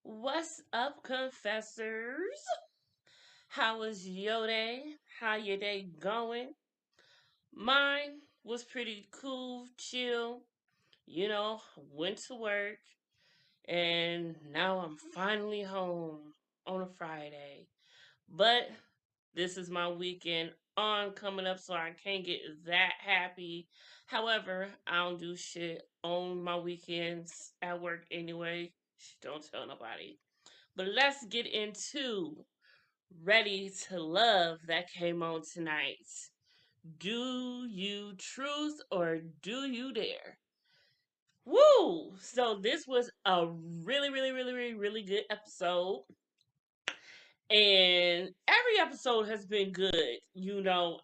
What's up, confessors? How was your day? How your day going? Mine was pretty cool, chill. Went to work and now I'm finally home on a Friday. But this is my weekend on coming up, so I can't get that happy. However, I don't do shit on my weekends at work anyway. Don't tell nobody. But let's get into Ready to Love that came on tonight. Do you truth or do you dare? Woo! So this was a really good episode. And every episode has been good.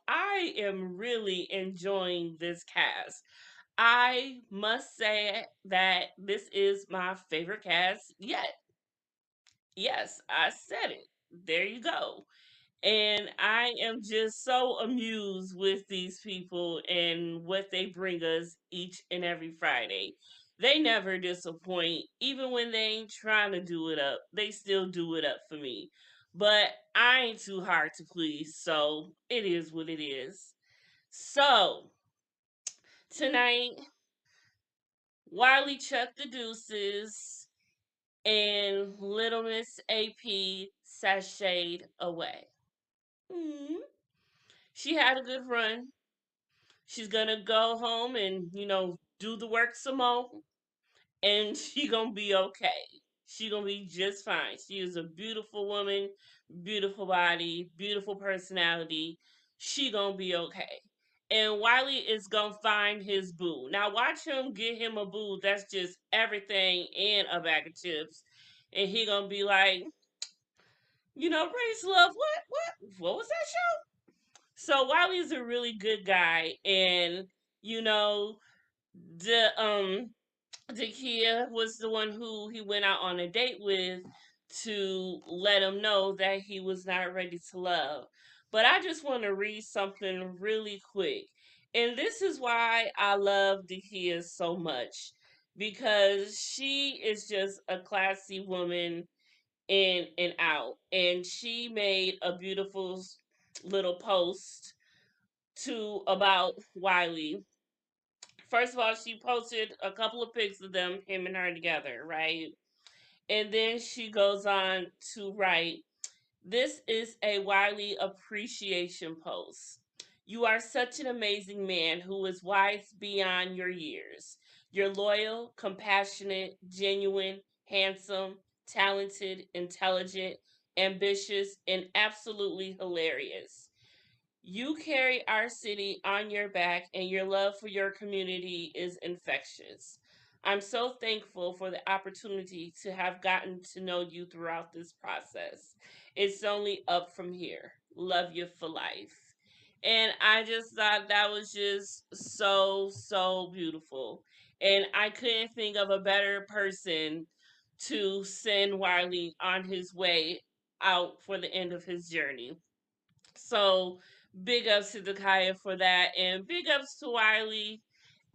I am really enjoying this cast. I must say that this is my favorite cast yet. Yes, I said it. There you go. And I am just so amused with these people and what they bring us each and every Friday. They never disappoint, even when they ain't trying to do it up. They still do it up for me. But I ain't too hard to please, so it is what it is. So, tonight, Wiley Chuck the Deuces and Little Miss AP sashayed away. Mm. She had a good run. She's gonna go home and do the work some more, and she gonna be okay. She gonna be just fine. She is a beautiful woman, beautiful body, beautiful personality. She gonna be okay. And Wiley is gonna find his boo. Now watch him get him a boo that's just everything and a bag of chips, and he gonna be like, Race Love, what was that show? So Wiley's a really good guy, and you know the Zakia was the one who he went out on a date with to let him know that he was not ready to love. But I just want to read something really quick. And this is why I love Dakia so much. Because she is just a classy woman in and out. And she made a beautiful little post to about Wiley. First of all, she posted a couple of pics of them, him and her together, right? And then she goes on to write, "This is a Wiley appreciation post. You are such an amazing man who is wise beyond your years. You're loyal, compassionate, genuine, handsome, talented, intelligent, ambitious, and absolutely hilarious. You carry our city on your back, and your love for your community is infectious. I'm so thankful for the opportunity to have gotten to know you throughout this process. It's only up from here. Love you for life." And I just thought that was just so beautiful. And I couldn't think of a better person to send Wiley on his way out for the end of his journey. So big ups to Dakaya for that, and big ups to Wiley,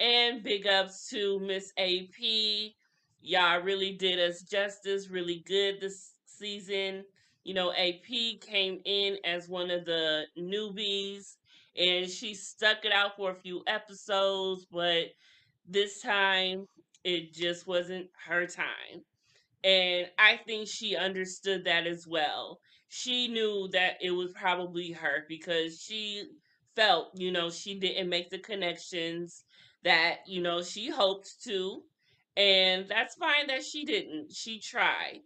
and big ups to Miss AP. Y'all really did us justice, really good this season. AP came in as one of the newbies, and she stuck it out for a few episodes, but this time it just wasn't her time. And I think she understood that as well. She knew that it was probably her because she felt, she didn't make the connections that, she hoped to. And that's fine that she didn't. She tried.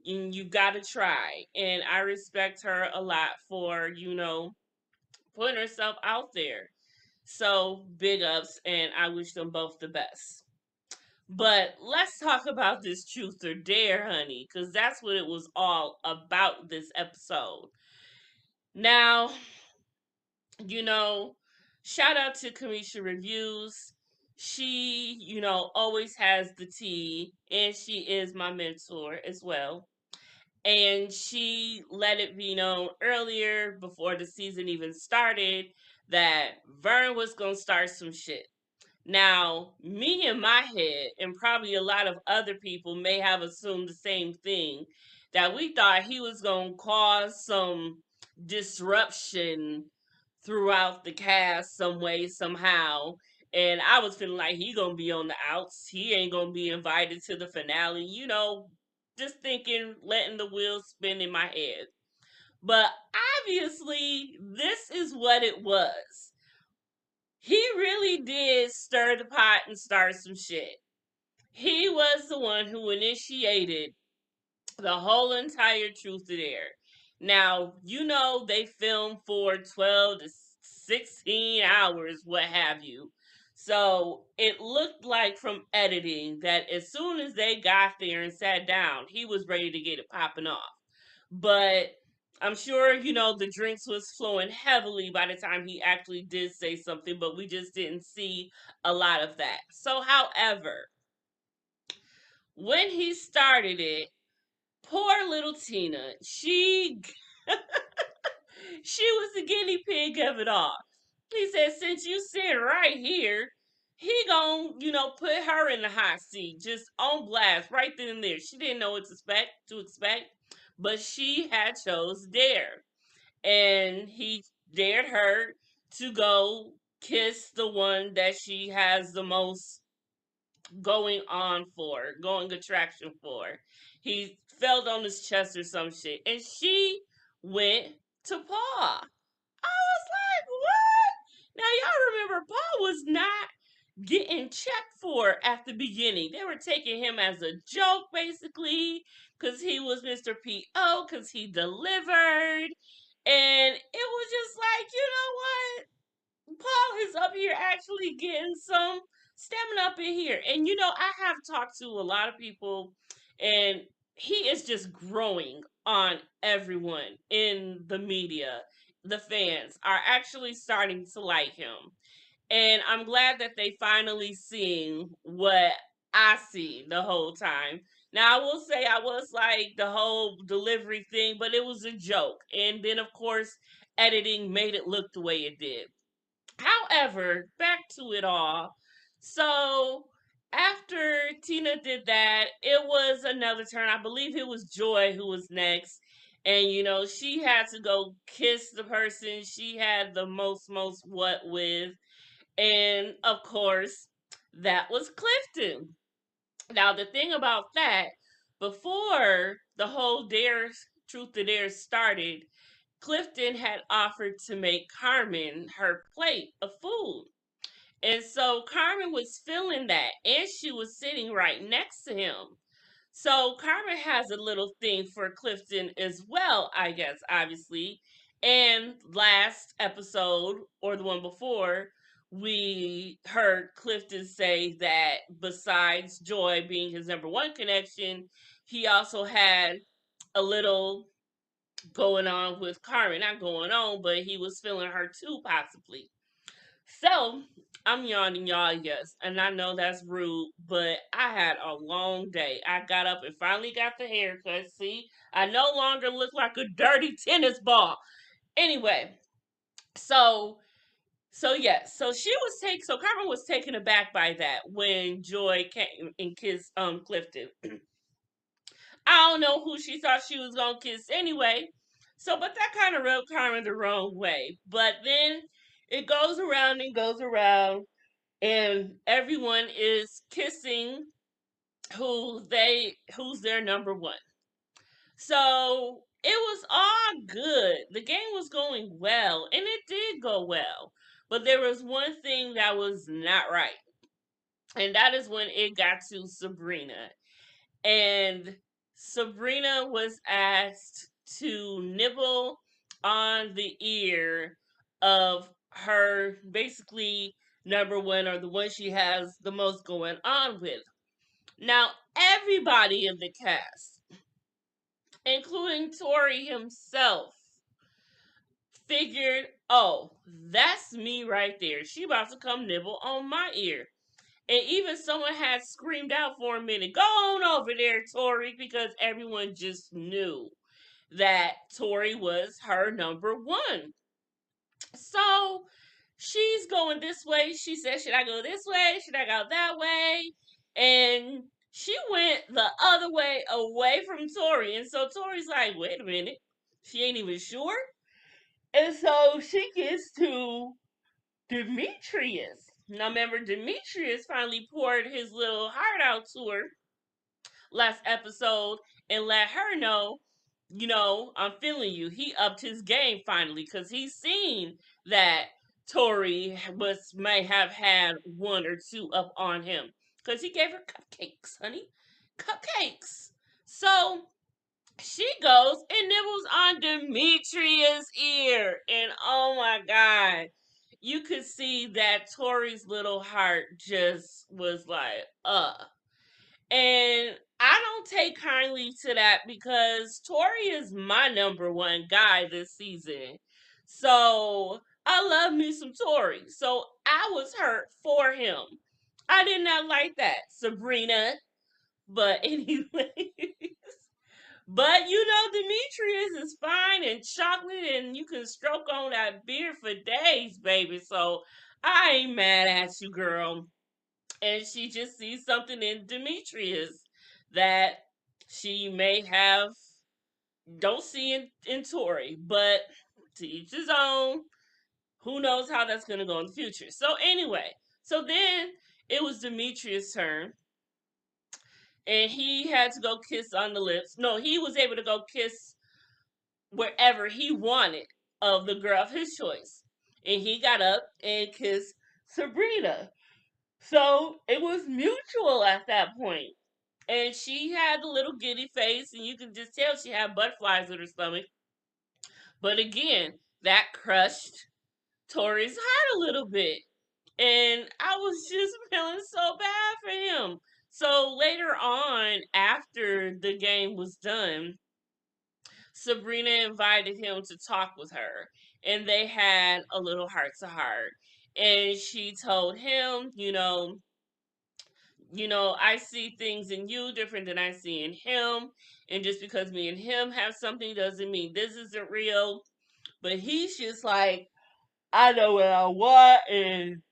And you got to try. And I respect her a lot for, putting herself out there. So big ups, and I wish them both the best. But let's talk about this truth or dare, honey, because that's what it was all about this episode. Now, you know, shout out to Kamisha Reviews. She, always has the tea, and she is my mentor as well. And she let it be known earlier before the season even started that Vern was going to start some shit. Now, me in my head, and probably a lot of other people may have assumed the same thing, that we thought he was going to cause some disruption throughout the cast some way, somehow. And I was feeling like he going to be on the outs. He ain't going to be invited to the finale, just thinking, letting the wheels spin in my head. But obviously, this is what it was. He really did stir the pot and start some shit. He was the one who initiated the whole entire Truth or Dare. Now, they filmed for 12 to 16 hours, what have you. So it looked like from editing that as soon as they got there and sat down, he was ready to get it popping off. But I'm sure, the drinks was flowing heavily by the time he actually did say something, but we just didn't see a lot of that. So, however, when he started it, poor little Tina, she was the guinea pig of it all. He said, since you sit right here, he gon' put her in the hot seat, just on blast, right then and there. She didn't know what to expect, but she had chose Dare. And he dared her to go kiss the one that she has the most going attraction for. He fell on his chest or some shit, and she went to Paul. I was like, what? Now y'all remember Paul was not getting checked for at the beginning. They were taking him as a joke, basically, because he was Mr. P.O., because he delivered. And it was just like, you know what? Paul is up here actually getting some stamina up in here. And I have talked to a lot of people, and he is just growing on everyone in the media. The fans are actually starting to like him. And I'm glad that they finally seen what I see the whole time. Now I will say I was like the whole delivery thing, but it was a joke. And then of course editing made it look the way it did. However, back to it all. So after Tina did that, it was another turn. I believe it was Joy who was next. And she had to go kiss the person she had the most what with. And of course, that was Clifton. Now, the thing about that, before the whole Truth or Dare started, Clifton had offered to make Carmen her plate of food. And so Carmen was feeling that, and she was sitting right next to him. So Carmen has a little thing for Clifton as well, I guess, obviously. And last episode, or the one before, we heard Clifton say that besides Joy being his number one connection, he also had a little going on with Carmen. Not going on, but he was feeling her too, possibly. So I'm yawning, y'all, yes. And I know that's rude, but I had a long day. I got up and finally got the haircut. See, I no longer look like a dirty tennis ball. Anyway, so yes, so Carmen was taken aback by that when Joy came and kissed Clifton. I don't know who she thought she was gonna kiss anyway. So, but that kind of rubbed Carmen the wrong way. But then it goes around and goes around, and everyone is kissing who's their number one. So it was all good. The game was going well, and it did go well. But there was one thing that was not right, and that is when it got to Sabrina. And Sabrina was asked to nibble on the ear of her basically number one, or the one she has the most going on with. Now, everybody in the cast, including Tori himself, figured, oh, that's me right there. She about to come nibble on my ear. And even someone had screamed out for a minute, go on over there, Tori, because everyone just knew that Tori was her number one. So she's going this way. She said, should I go this way? Should I go that way? And she went the other way away from Tori. And so Tori's like, wait a minute. She ain't even sure. And so she gets to Demetrius. Now remember, Demetrius finally poured his little heart out to her last episode and let her know, I'm feeling you. He upped his game finally because he's seen that Tori may have had one or two up on him because he gave her cupcakes, honey, cupcakes. So she goes and nibbles on Demetrius' ear, and oh my god, you could see that Tori's little heart just was like, and I don't take kindly to that because Tori is my number one guy this season. So I love me some Tori. So I was hurt for him. I did not like that, Sabrina. But anyway, but Demetrius is fine and chocolate, and you can stroke on that beard for days, baby. So I ain't mad at you, girl. And she just sees something in Demetrius that she may have don't see in Tori, but to each his own. Who knows how that's gonna go in the future? So anyway, so then it was Demetrius' turn, and he had to go kiss on the lips. No, he was able to go kiss wherever he wanted of the girl of his choice, and he got up and kissed Sabrina. So it was mutual at that point. And she had a little giddy face, and you could just tell she had butterflies in her stomach. But again, that crushed Tori's heart a little bit. And I was just feeling so bad for him. So later on, after the game was done, Sabrina invited him to talk with her. And they had a little heart to heart. And she told him, I see things in you different than I see in him. And just because me and him have something doesn't mean this isn't real. But he's just like, I know what I want. And,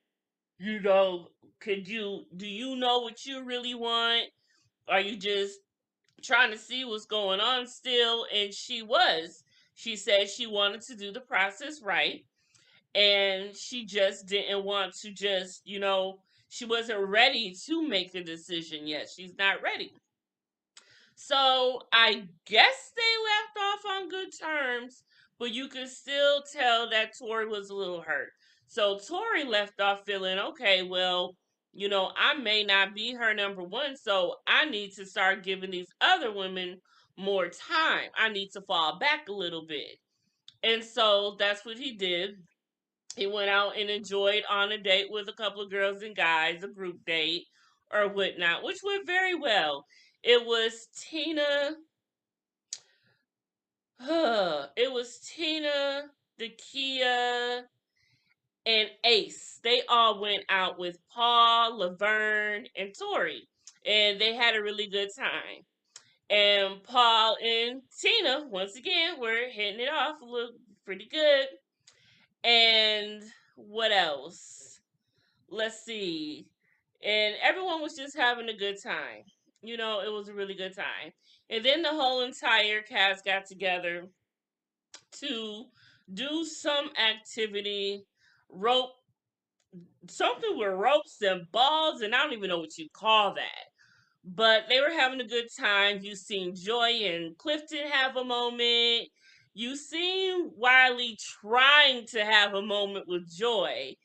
you know, do you know what you really want? Are you just trying to see what's going on still? And she was. She said she wanted to do the process right, and she just didn't want to she wasn't ready to make the decision yet. She's not ready. So I guess they left off on good terms, but you could still tell that Tori was a little hurt. So Tori left off feeling, okay, well, I may not be her number one, so I need to start giving these other women more time. I need to fall back a little bit. And so that's what he did. He went out and enjoyed on a date with a couple of girls and guys, a group date or whatnot, which went very well. It was Tina, Dakia, and Ace. They all went out with Paul, Laverne, and Tori, and they had a really good time. And Paul and Tina, once again, were hitting it off a little pretty good. And what else? Let's see. And everyone was just having a good time. It was a really good time. And then the whole entire cast got together to do some activity, rope, something with ropes and balls, and I don't even know what you call that. But they were having a good time. You seen Joy and Clifton have a moment. You seen Wiley trying to have a moment with Joy.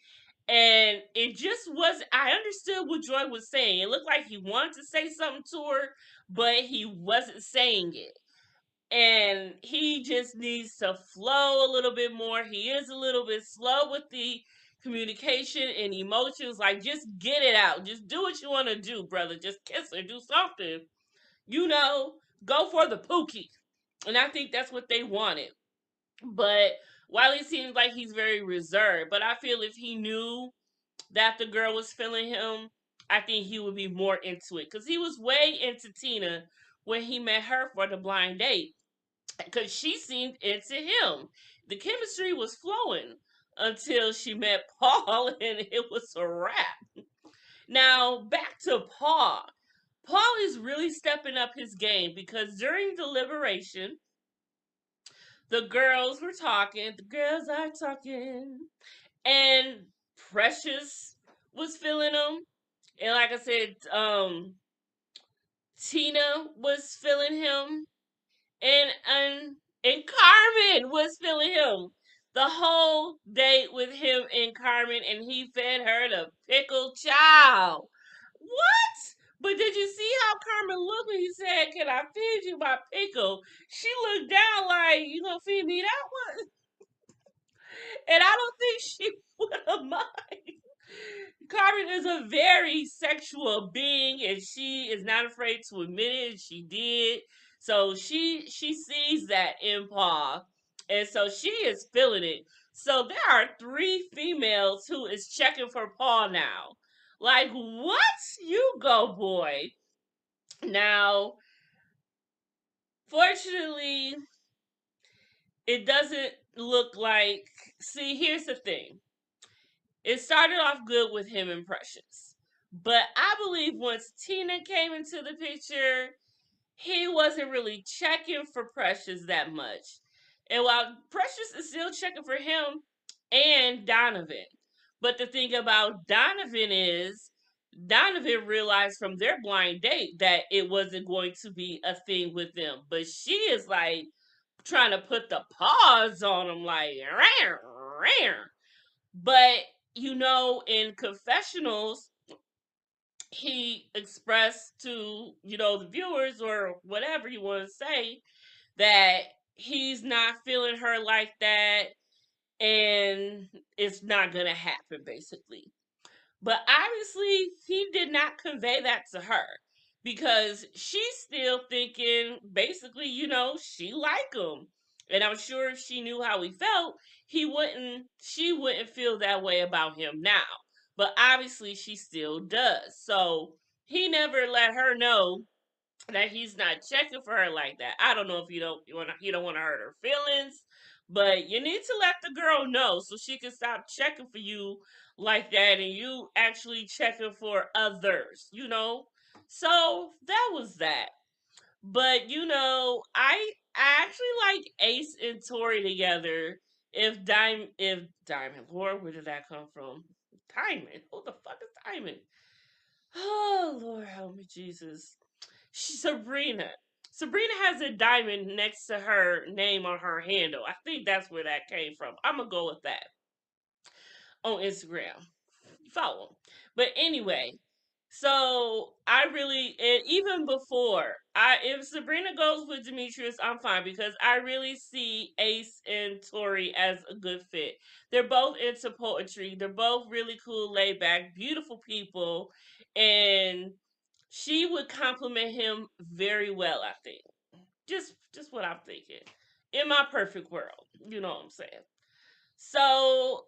And it just was, I understood what Joy was saying. It looked like he wanted to say something to her, but he wasn't saying it. And he just needs to flow a little bit more. He is a little bit slow with the communication and emotions. Like, just get it out. Just do what you want to do, brother. Just kiss her. Do something. Go for the pookie. And I think that's what they wanted. But Wiley seems like he's very reserved. But I feel if he knew that the girl was feeling him, I think he would be more into it. Because he was way into Tina when he met her for the blind date, because she seemed into him. The chemistry was flowing. until she met Paul and it was a wrap. Now, back to Paul. Paul is really stepping up his game because during deliberation, the girls were talking, the girls are talking, and Precious was feeling them. And like I said, Tina was feeling him, and Carmen was feeling him. The whole date with him and Carmen, and he fed her the pickle chow. What? But did you see how Carmen looked when he said, "Can I feed you my pickle?" She looked down like, "You gonna feed me that one?" And I don't think she would have mind. Carmen is a very sexual being, and she is not afraid to admit it. She did, so she sees that in Paul, and so she is feeling it. So there are three females who is checking for Paul now. Like what? You go, boy. Now, fortunately, it doesn't look like. See, here's the thing. It started off good with him and Precious. But I believe once Tina came into the picture, he wasn't really checking for Precious that much. And while Precious is still checking for him and Donovan. But the thing about Donovan is, Donovan realized from their blind date that it wasn't going to be a thing with them. But she is like trying to put the pause on him, like, rare, rare. But in confessionals, he expressed to the viewers or whatever you want to say that he's not feeling her like that, and it's not gonna happen, basically. But obviously, he did not convey that to her because she's still thinking, basically, she like him. And I'm sure if she knew how he felt, she wouldn't feel that way about him now. But obviously, she still does. So he never let her know that he's not checking for her like that. I don't know if you don't want to hurt her feelings, but you need to let the girl know so she can stop checking for you like that and you actually checking for others. So that was that. But I actually like Ace and Tori together. If Diamond, Lord, where did that come from? Diamond, who the fuck is Diamond? Oh Lord, help me, Jesus. Sabrina. Sabrina has a diamond next to her name on her handle. I think that's where that came from. I'm gonna go with that on Instagram. Follow 'em. But anyway, so I really, and even before, if Sabrina goes with Demetrius, I'm fine because I really see Ace and Tori as a good fit. They're both into poetry. They're both really cool, laid back, beautiful people, and she would compliment him very well, I think. Just what I'm thinking. In my perfect world. You know what I'm saying? So,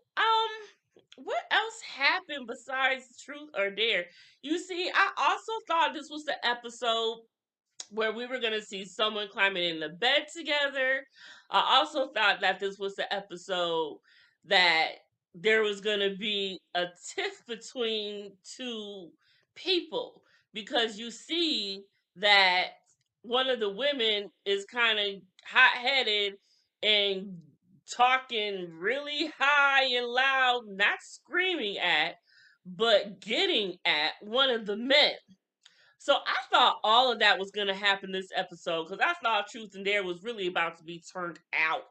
what else happened besides Truth or Dare? You see, I also thought this was the episode where we were going to see someone climbing in the bed together. I also thought that this was the episode that there was going to be a tiff between two people because you see that one of the women is kind of hot headed and talking really high and loud, not screaming at, but getting at one of the men. So I thought all of that was going to happen this episode because I thought Truth and Dare was really about to be turned out.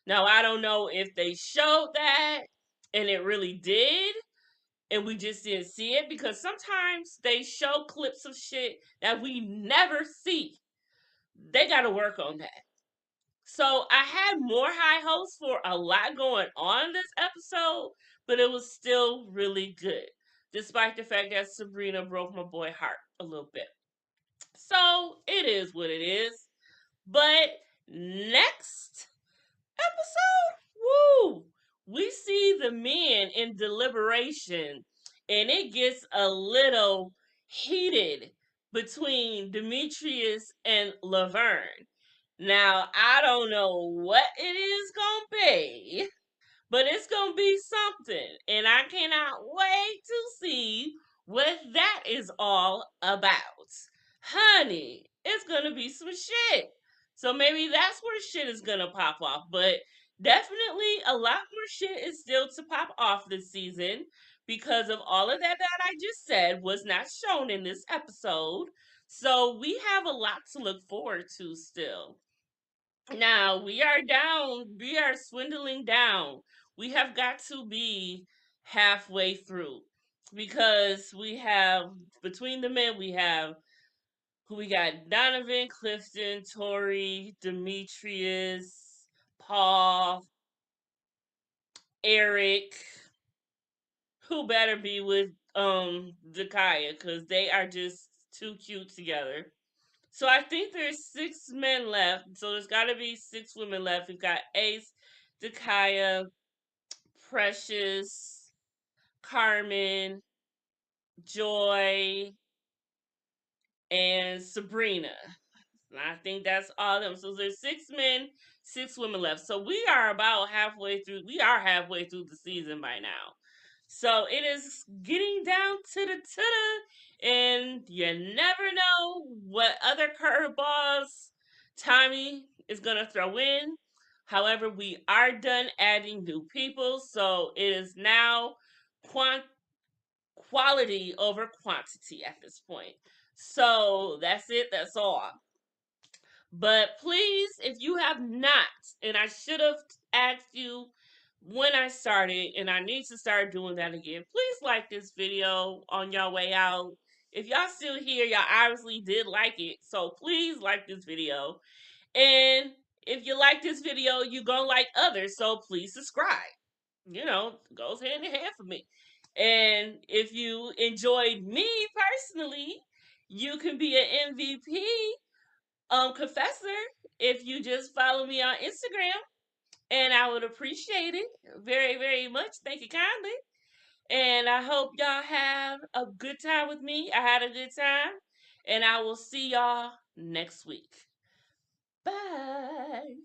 Now, I don't know if they showed that and it really did and we just didn't see it because sometimes they show clips of shit that we never see. They got to work on that. So I had more high hopes for a lot going on in this episode, but it was still really good, despite the fact that Sabrina broke my boy heart a little bit. So it is what it is. But next episode, woo, we see the men in deliberation, and it gets a little heated between Demetrius and Laverne. Now, I don't know what it is gonna be, but it's gonna be something, and I cannot wait to see what that is all about. Honey, it's gonna be some shit. So maybe that's where shit is gonna pop off, but definitely a lot more shit is still to pop off this season because of all of that I just said was not shown in this episode. So we have a lot to look forward to still. Now we are down, we are swindling down. We have got to be halfway through because we have, between the men, we have who we got: Donovan, Clifton, Tori, Demetrius, Paul, Eric, who better be with Zakaya because they are just too cute together. So I think there's 6 men left. So there's got to be 6 women left. We've got Ace, Dakaya, Precious, Carmen, Joy, and Sabrina. And I think that's all of them. So there's 6 men, 6 women left. So we are about halfway through. We are halfway through the season by now. So it is getting down to the, and you never know what other curveballs Tommy is gonna throw in. However, we are done adding new people, so it is now quality over quantity at this point. So that's it. That's all. But please, if you have not, and I should have asked you when I started, and I need to start doing that again, please like this video on your way out. If y'all still here, y'all obviously did like it. So please like this video. And if you like this video, you gonna like others. So please subscribe. Goes hand in hand for me. And if you enjoyed me personally, you can be an MVP confessor if you just follow me on Instagram, and I would appreciate it very, very much. Thank you kindly. And I hope y'all have a good time with me. I had a good time, and I will see y'all next week. Bye.